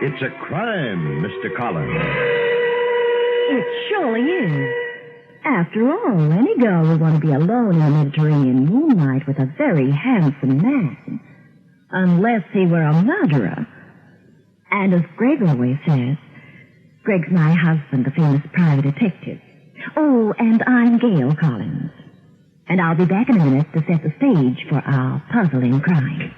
It's a crime, Mr. Collins. It surely is. After all, any girl would want to be alone in the Mediterranean moonlight with a very handsome man. Unless he were a murderer. And as Greg always says, Greg's my husband, the famous private detective. Oh, and I'm Gail Collins. And I'll be back in a minute to set the stage for our puzzling crime.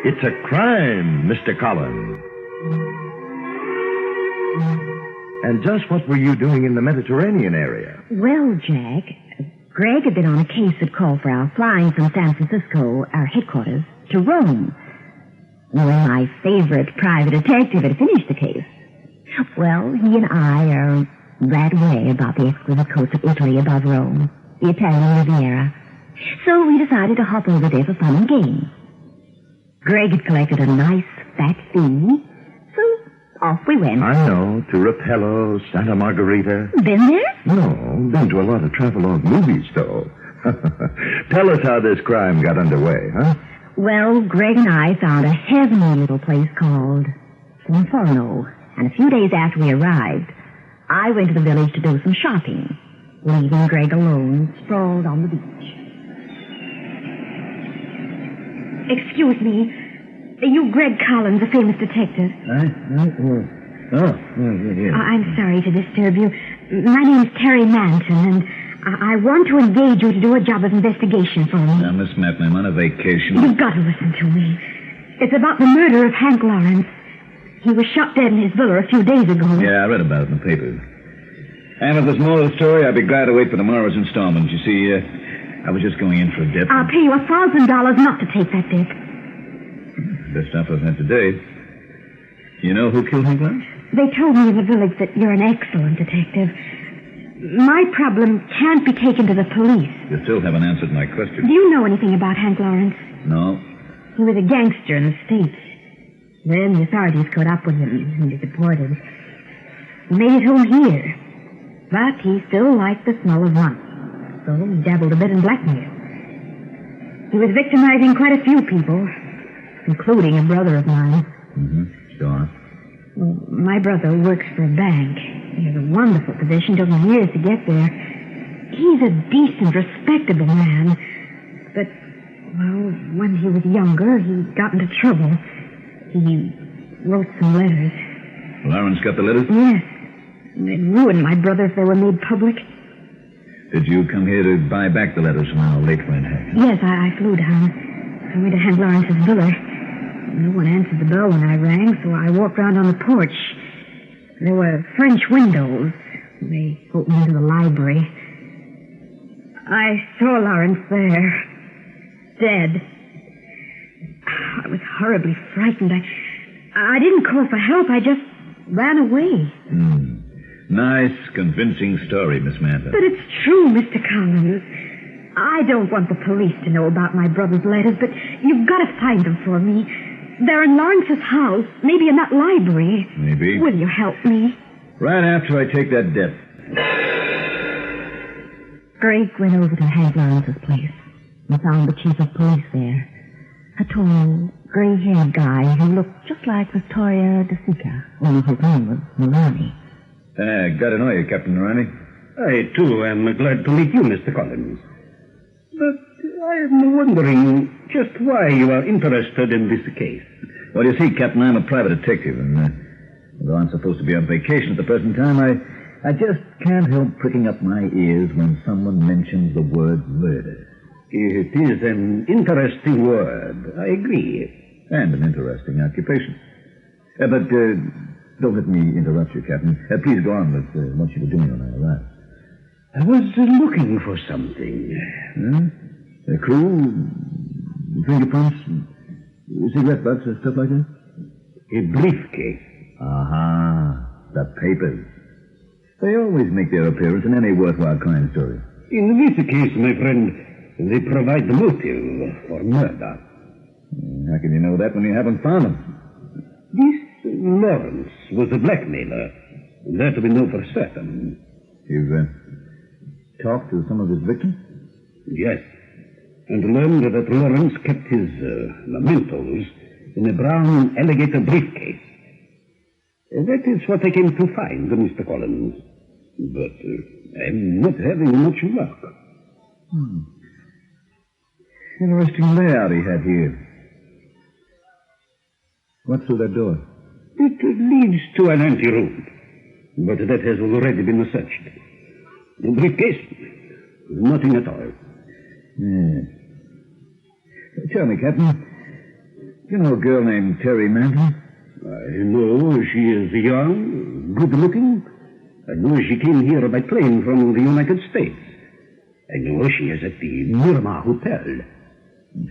It's a crime, Mr. Collins. And just what were you doing in the Mediterranean area? Well, Jack, Greg had been on a case that called for our flying from San Francisco, our headquarters, to Rome. When my favorite private detective had finished the case. Well, he and I are right away about the exquisite coast of Italy above Rome, the Italian Riviera. So we decided to hop over there for fun and games. Greg had collected a nice fat fee, so off we went. I know, to Rapello, Santa Margherita. Been there? No, been to a lot of travelogue movies, though. Tell us how this crime got underway, huh? Well, Greg and I found a heavenly little place called Forno. And a few days after we arrived, I went to the village to do some shopping, leaving Greg alone, sprawled on the beach. Excuse me. Are you Greg Collins, the famous detective? Yeah. I'm sorry to disturb you. My name's Terry Manton, and I want to engage you to do a job of investigation for me. Now, Miss Matlin, I'm on a vacation. You've got to listen to me. It's about the murder of Hank Lawrence. He was shot dead in his villa a few days ago. Yeah, I read about it in the papers. And if there's more to the story, I'd be glad to wait for tomorrow's installment. You see, I was just going in for a dip. I'll pay you $1,000 not to take that dip. Best offer I've had today. You know who killed Hank Lawrence? They told me in the village that you're an excellent detective. My problem can't be taken to the police. You still haven't answered my question. Do you know anything about Hank Lawrence? No. He was a gangster in the States. Then the authorities caught up with him and he was deported. He made his home here. But he still liked the smell of rum. So he dabbled a bit in blackmail. He was victimizing quite a few people, including a brother of mine. Mm-hmm. Go on. Well, my brother works for a bank. He has a wonderful position, took him years to get there. He's a decent, respectable man. But, well, when he was younger, he got into trouble. He wrote some letters. Lawrence got the letters? Yes. They'd ruin my brother if they were made public. Did you come here to buy back the letters from our late friend Hank? Yes, I flew down. I went to Hank Lawrence's villa. No one answered the bell when I rang, so I walked around on the porch. There were French windows. They opened into the library. I saw Lawrence there, dead. I was horribly frightened. I didn't call for help. I just ran away. Nice, convincing story, Miss Manton. But it's true, Mr. Collins. I don't want the police to know about my brother's letters, but you've got to find them for me. They're in Lawrence's house, maybe in that library. Maybe. Will you help me? Right after I take that dip. Greg went over to Hank Lawrence's place and found the chief of police there. A tall, gray-haired guy who looked just like Vittoria De Sica, only his name was Milani. Glad to know you, Captain Ronnie. I, too, am glad to meet you, Mr. Collins. But I am wondering just why you are interested in this case. Well, you see, Captain, I'm a private detective, and although I'm supposed to be on vacation at the present time, I just can't help pricking up my ears when someone mentions the word murder. It is an interesting word, I agree. And an interesting occupation. But don't let me interrupt you, Captain. Please go on with what you were doing when I arrived. I was looking for something. A clue? Fingerprints? Cigarette butts? Stuff like that? A briefcase. Aha. The papers. They always make their appearance in any worthwhile crime story. In this case, my friend, they provide the motive for murder. How can you know that when you haven't found them? This Lawrence was a blackmailer. That we know for certain. You've talked to some of his victims? Yes. and learned that Lawrence kept his mementos in a brown Alligator briefcase. That is what I came to find, Mr. Collins. But I'm not having much luck. Interesting layout he had here. What's through that door? It leads to an anteroom, but that has already been searched. The briefcase, nothing at all. Yes. Tell me, Captain, you know a girl named Terry Manton? I know she is young, good-looking. I know she came here by plane from the United States. I know she is at the Miramar Hotel.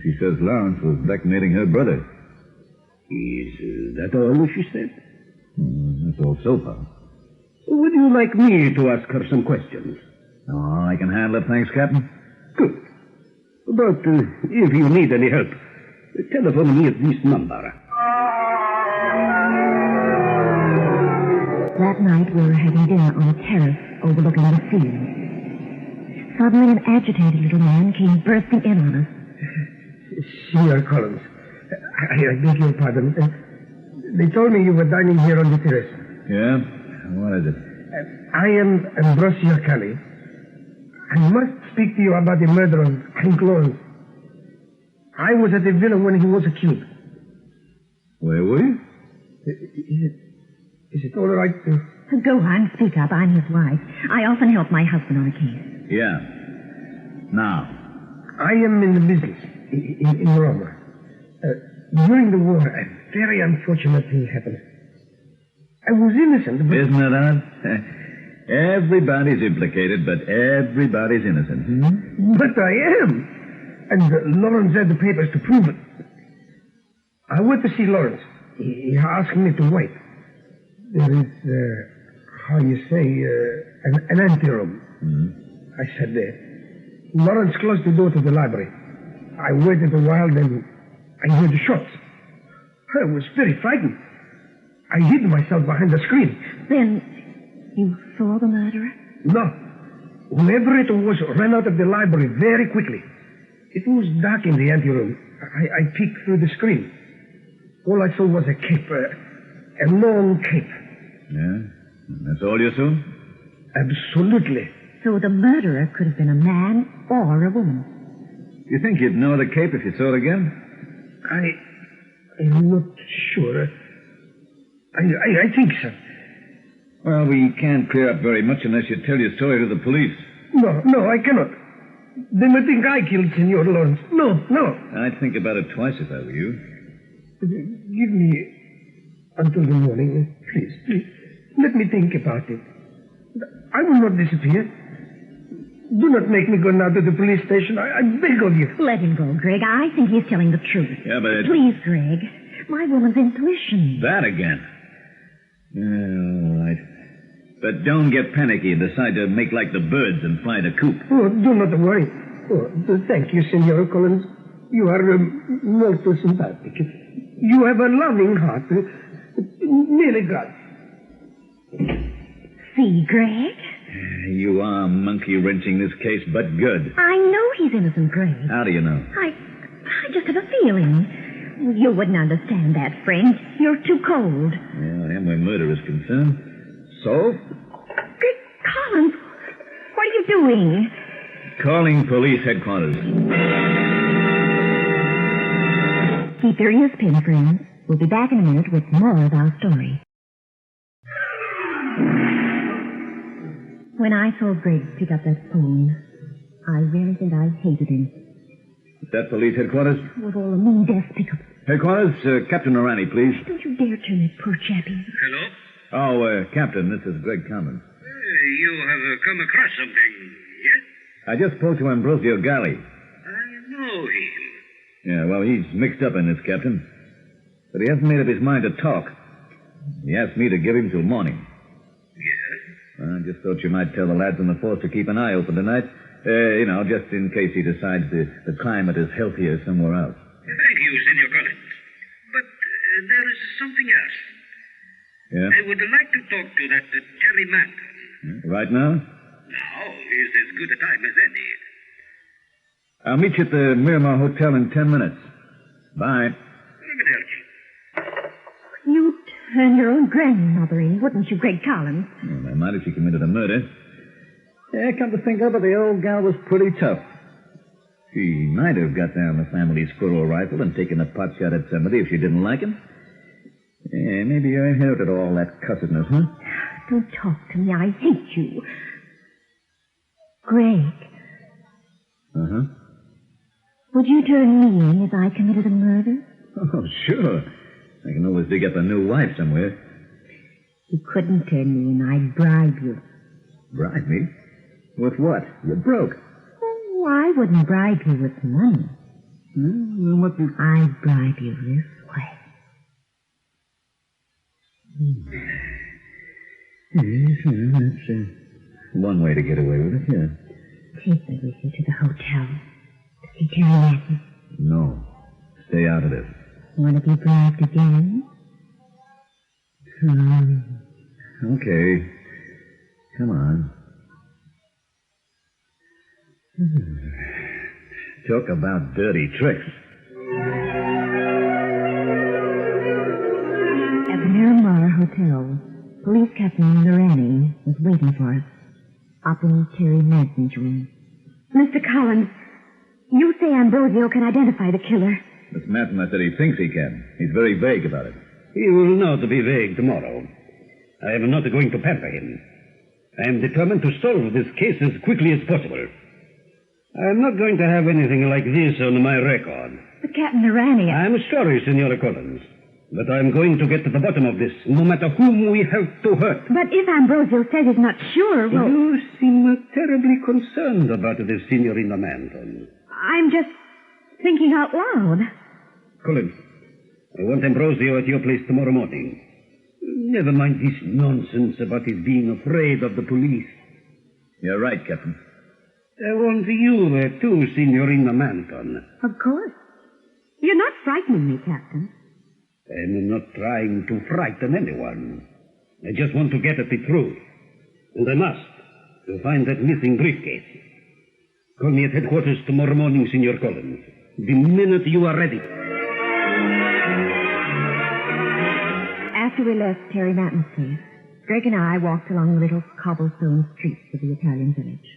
She says Lawrence was blackmailing her brother. Is that all she said? That's all so far. Would you like me to ask her some questions? Oh, I can handle it, thanks, Captain. Good. But if you need any help, telephone me at this number. That night we were having dinner on a terrace overlooking the sea. Suddenly an agitated little man came bursting in on us. Senor Collins, I beg your pardon. They told me you were dining here on the terrace. Yeah? What is it? I am Ambrosio Kelly. I must speak to you about the murder of Hank Lawrence. I was at the villa when he was killed. Where were you? Is it all right to... Go on, speak up. I'm his wife. I often help my husband on a case. Yeah. Now. I am in the business in Rome. During the war, a very unfortunate thing happened. I was innocent, but... Isn't it odd? Everybody's implicated, but everybody's innocent. But I am. And Lawrence had the papers to prove it. I went to see Lawrence. He asked me to wait. There is, how you say, an anteroom. I sat there. Lawrence closed the door to the library. I waited a while, then I heard the shots. I was very frightened. I hid myself behind the screen. Then you saw the murderer? No. Whoever it was ran out of the library very quickly. It was dark in the anteroom. I peeked through the screen. All I saw was a cape, a long cape. Yeah? That's all you saw? Absolutely. So the murderer could have been a man or a woman. You think you'd know the cape if you saw it again? I'm not sure. I think so. Well, we can't clear up very much unless you tell your story to the police. No, I cannot. They may think I killed Senor Lawrence. No. I'd think about it twice if I were you. Give me until the morning, please. Let me think about it. I will not disappear. Do not make me go now to the police station. I beg of you. Let him go, Greg. I think he's telling the truth. Yeah, but... Please, Greg. My woman's intuition. That again. Yeah, all right. But don't get panicky and decide to make like the birds and fly the coop. Oh, do not worry. Oh, thank you, Senor Collins. You are molto sympathetic. You have a loving heart. Nearly God. See, Greg? You are monkey-wrenching this case, but good. I know he's innocent, Greg. How do you know? I just have a feeling. You wouldn't understand that, friend. You're too cold. Well, I am where murder is concerned. So? Greg Collins, what are you doing? Calling police headquarters. Keep your ears pinned, friends. We'll be back in a minute with more of our story. When I saw Greg pick up that phone, I really think I hated him. Is that police headquarters? With all the mean death pickups. Headquarters, Captain Orani, please. Don't you dare turn that poor chap in. Hello? Oh, Captain, this is Greg Commons. You have come across something, yes? I just spoke to Ambrosio Gali. I know him. Yeah, well, he's mixed up in this, Captain. But he hasn't made up his mind to talk. He asked me to give him till morning. Yes? I just thought you might tell the lads on the force to keep an eye open tonight. Just in case he decides the climate is healthier somewhere else. Thank you, Senor Collins. But there is something else. Yeah? I would like to talk to that Terry Manton. Right now? Now is as good a time as any. I'll meet you at the Miramar Hotel in 10 minutes. Bye. You'd turn your own grandmother in, wouldn't you, Greg Collins? Well, I might if she committed a murder. Yeah, come to think of it, the old gal was pretty tough. She might have got down the family squirrel rifle and taken a pot shot at somebody if she didn't like him. Yeah, maybe you inherited all that cussedness, huh? Don't talk to me. I hate you. Greg, Uh-huh. would you turn me in if I committed a murder? Oh, sure. I can always dig up a new wife somewhere. You couldn't turn me in. I'd bribe you. Bribe me? With what? You're broke. Oh, I wouldn't bribe you with money. Well, what do... I'd bribe you this way. Yes, well, that's one way to get away with it, yeah. Take me with you to the hotel. To see Terry Madden. No. Stay out of this. Want to be bribed again? Okay. Come on. Talk about dirty tricks. At the Miramar Hotel, Police Captain Lorani was waiting for us, up in Terry Manson's room. Mr. Collins, you say Ambrosio can identify the killer. Miss Manson said he thinks he can. He's very vague about it. He will know to be vague tomorrow. I am not going to pamper him. I am determined to solve this case as quickly as possible. I am not going to have anything like this on my record. But Captain Lorani... I am sorry, Senora Collins, but I am going to get to the bottom of this, no matter whom we have to hurt. But if Ambrosio says he's not sure, well... You seem terribly concerned about this, Signorina Manton. I'm just thinking out loud. Collins, I want Ambrosio at your place tomorrow morning. Never mind this nonsense about his being afraid of the police. You're right, Captain. I want you there too, Signorina Manton. Of course. You're not frightening me, Captain. I'm not trying to frighten anyone. I just want to get at the truth. And I must, to find that missing briefcase. Call me at headquarters tomorrow morning, Signor Collins. The minute you are ready. After we left Terry Matten's place, Greg and I walked along the little cobblestone streets of the Italian village.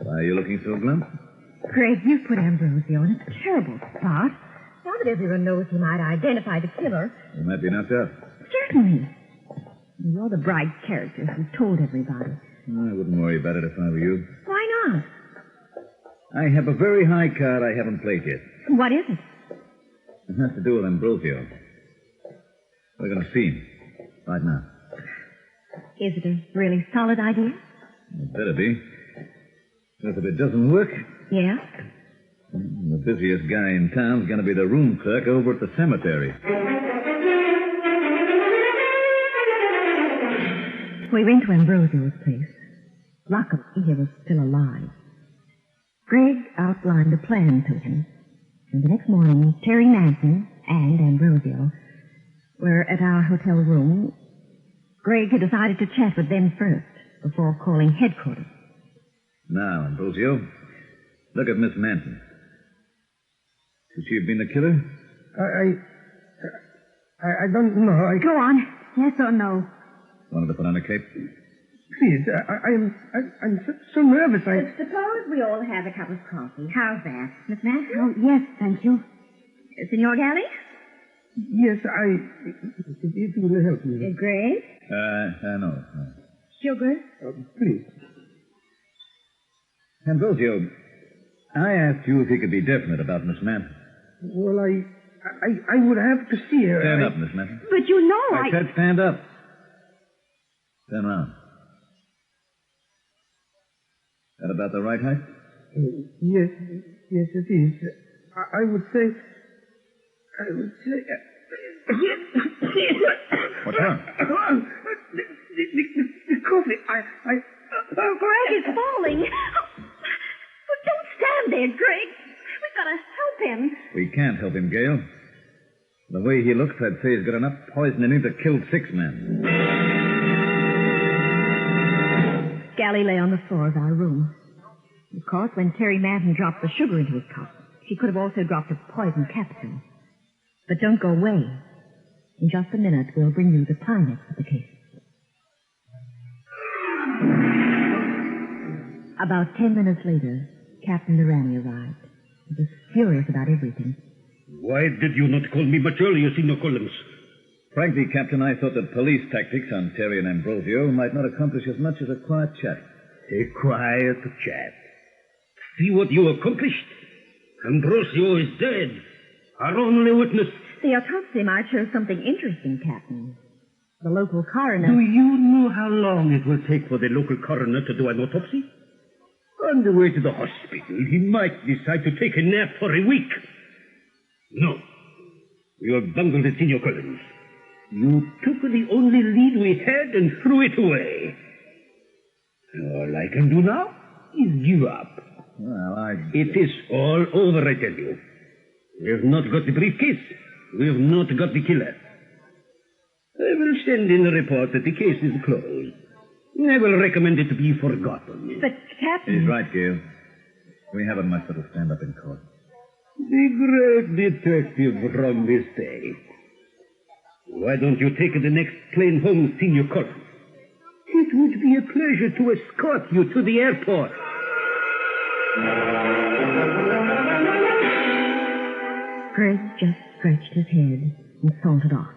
Why are you looking so glum? Greg, you've put Ambrosio in a terrible spot. Now that everyone knows he might identify the killer. You might be knocked out. Certainly. You're the bright character who told everybody. I wouldn't worry about it if I were you. Why not? I have a very high card I haven't played yet. What is it? It has to do with Ambrosio. We're going to see him. Right now. Is it a really solid idea? It better be. Because if it doesn't work, Yeah? the busiest guy in town's going to be the room clerk over at the cemetery. We went to Ambrosio's place. Luckily, he was still alive. Greg outlined a plan to him. And the next morning, Terry Manson and Ambrosio were at our hotel room. Greg had decided to chat with them first before calling headquarters. Now, Ambrosio, look at Miss Manson. Could she have been the killer? I don't know. Go on. Yes or no? Wanted to put on a cape? Please, I'm so nervous. Suppose we all have a cup of coffee. How's that? Miss Manson? Oh, yes, thank you. Senor Galley? Yes, it will help me. Greg? No. Sugar? Please. Ambrosio, I asked you if you could be definite about Miss Manson. Well, I would have to see her. Stand up, Miss Manson. But you know I said stand up. Turn around. That about the right height? Yes, it is. I would say... What's wrong? The coffee, Greg is falling. Oh, don't stand there, Greg. We've got to help him. We can't help him, Gail. The way he looks, I'd say he's got enough poison in him to kill 6 men. Galley lay on the floor of our room. Of course, when Terry Manton dropped the sugar into his cup, she could have also dropped a poison capsule. But don't go away. In just a minute, we'll bring you the climax of the case. About 10 minutes later, Captain Durrani arrived. He was furious about everything. Why did you not call me much earlier, Signor Collins? Frankly, Captain, I thought that police tactics on Terry and Ambrosio might not accomplish as much as a quiet chat. A quiet chat. See what you accomplished? Ambrosio is dead. Our only witness. The autopsy might show something interesting, Captain. The local coroner... Do you know how long it will take for the local coroner to do an autopsy? On the way to the hospital, he might decide to take a nap for a week. No. You have bungled it, Signor Collins. You took the only lead we had and threw it away. All I can do now is give up. Well, It is all over, I tell you. We have not got the briefcase. We have not got the killer. I will send in a report that the case is closed. I will recommend it to be forgotten. But, Captain... He's right, Gail. We haven't much that'll stand up in court. The great detective from the state. Why don't you take the next plane home, Signor Collins? It would be a pleasure to escort you to the airport. Greg just stretched his head and sauntered off.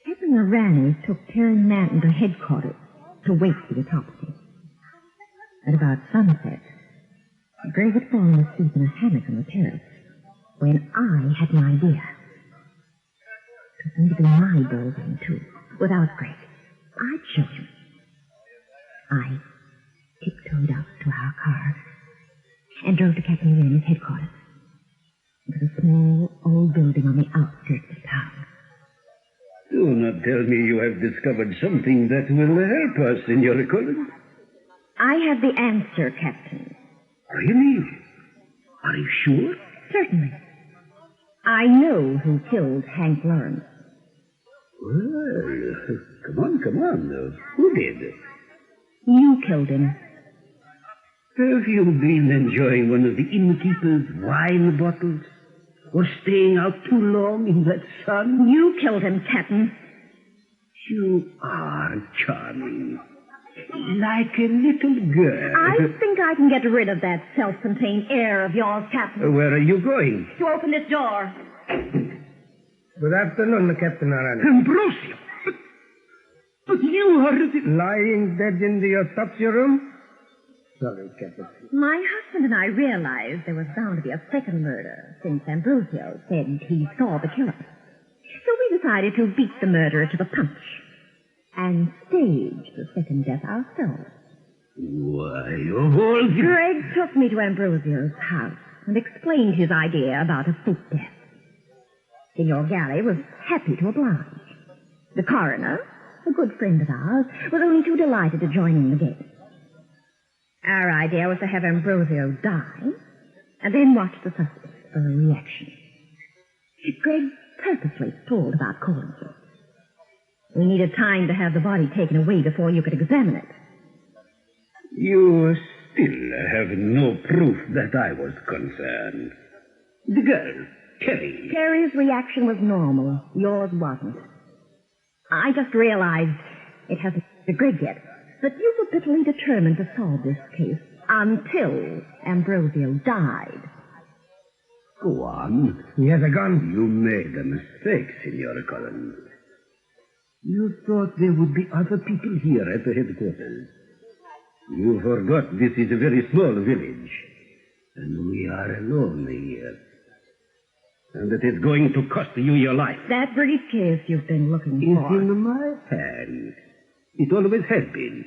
Captain Durrani took Terry Manton to headquarters to wait for the autopsy. At about sunset, Greg had fallen asleep in a hammock on the terrace when I had an idea. It was going to be my ball game, too. Without Greg, I'd show him. I tiptoed up to our car and drove to Captain Durrani's headquarters. It was a small, old building on the outskirts of town. Do not tell me you have discovered something that will help us, Signor Collins. I have the answer, Captain. Really? Are you sure? Certainly. I know who killed Hank Lawrence. Well, come on. Who did? You killed him. Have you been enjoying one of the innkeeper's wine bottles? Or staying out too long in that sun? You killed him, Captain. You are charming. Like a little girl. I think I can get rid of that self-contained air of yours, Captain. Where are you going? To open this door. Good afternoon, Captain Arana. Ambrosio! But you are the... Lying dead in the autopsy room? Sorry, Captain. My husband and I realized there was bound to be a second murder, since Ambrosio said he saw the killer. So we decided to beat the murderer to the punch and stage the second death ourselves. Why, of all the... Greg took me to Ambrosio's house and explained his idea about a fake death. Signor Galley was happy to oblige. The coroner, a good friend of ours, was only too delighted to join in the game. Our idea was to have Ambrosio die and then watch the suspect for a reaction. Greg purposely told about calling you. We needed time to have the body taken away before you could examine it. You still have no proof that I was concerned. The girl, Terry. Terry's reaction was normal. Yours wasn't. I just realized it hasn't to Greg yet, that you were bitterly determined to solve this case until Ambrosio died. Go on. He has a gun. You made a mistake, Signor Collins. You thought there would be other people here at the headquarters. You forgot this is a very small village, and we are alone here. And it is going to cost you your life. That briefcase you've been looking It's for. in my hand. It always has been.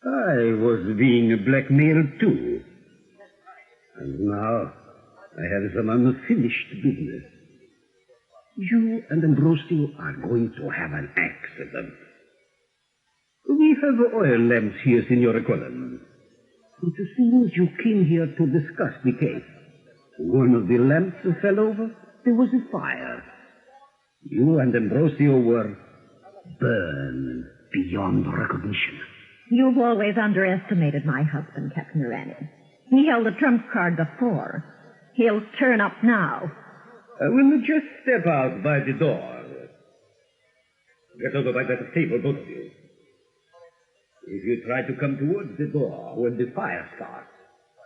I was being blackmailed too. And now I have some unfinished business. You and Ambrosio are going to have an accident. We have oil lamps here, Signor Collins. It seems you came here to discuss the case. One of the lamps fell over. There was a fire. You and Ambrosio were burned beyond recognition. You've always underestimated my husband, Captain Rani. He held the trump card before. He'll turn up now. Will you just step out by the door? Get over by that table, both of you. If you try to come towards the door when the fire starts,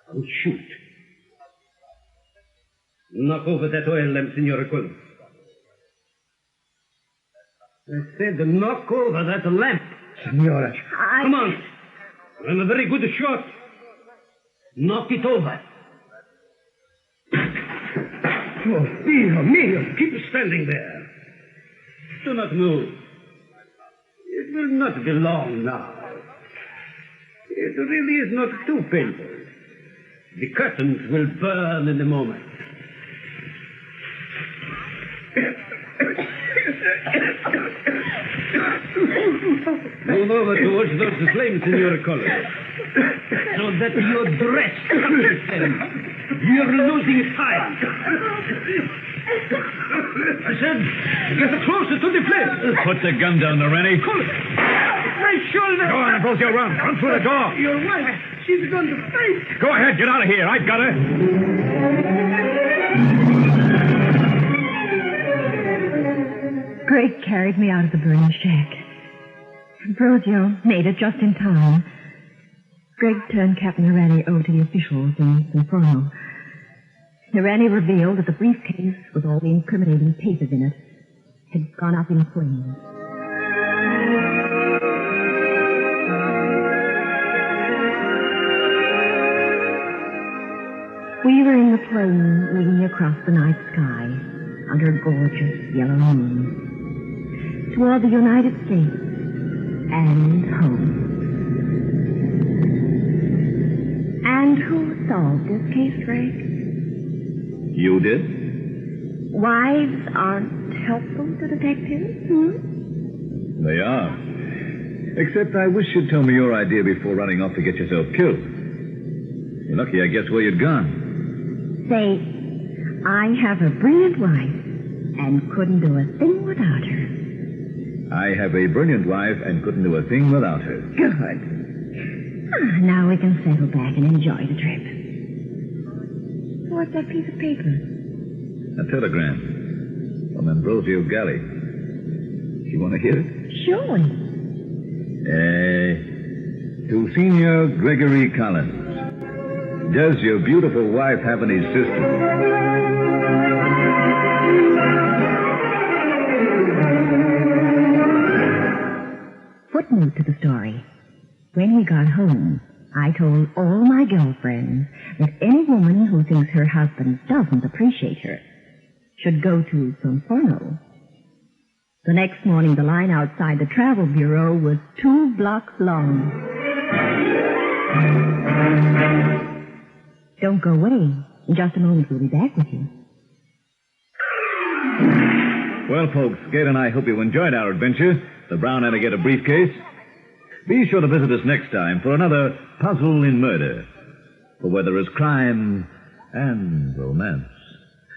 I'll shoot. Knock over that oil lamp, Senora Collins. I said knock over that lamp. Senora. Come on. I'm a very good shot. Knock it over. Oh, Dio mio. Keep standing there. Do not move. It will not be long now. It really is not too painful. The curtains will burn in a moment. Move over towards those flames, Senora Collins, so that your dress touches them. You're losing time. I said, get closer to the flame. Put the gun down, Rani. My shoulder. Go on, Ambrosio, run. Run through the door. Your wife, she's going to faint. Go ahead, get out of here. I've got her. Greg carried me out of the burning shack. Ambrosio made it just in time. Greg turned Captain Rani over to the officials in Inferno. Rani revealed that the briefcase with all the incriminating papers in it had gone up in flames. We were in the plane winging across the night sky under a gorgeous yellow moon toward the United States and home. And who solved this case, Greg? You did? Wives aren't helpful to detectives, They are. Except I wish you'd tell me your idea before running off to get yourself killed. You're lucky I guessed where you'd gone. Say, I have a brilliant wife and couldn't do a thing without her. I have a brilliant wife and couldn't do a thing without her. Good. Now we can settle back and enjoy the trip. What's that piece of paper? A telegram from Ambrosio Galli. You want to hear it? Surely. To Senior Gregory Collins. Does your beautiful wife have any sisters? Footnote to the story. When we got home, I told all my girlfriends that any woman who thinks her husband doesn't appreciate her should go to Sonforno. The next morning, the line outside the travel bureau was 2 blocks long. Don't go away. In just a moment, we'll be back with you. Well, folks, Gate and I hope you enjoyed our adventure, the Brown Alligator Briefcase. Be sure to visit us next time for another Puzzle in Murder. For where there is crime and romance,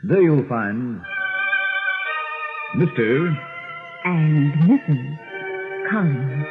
there you'll find Mr. And Mrs. Collins.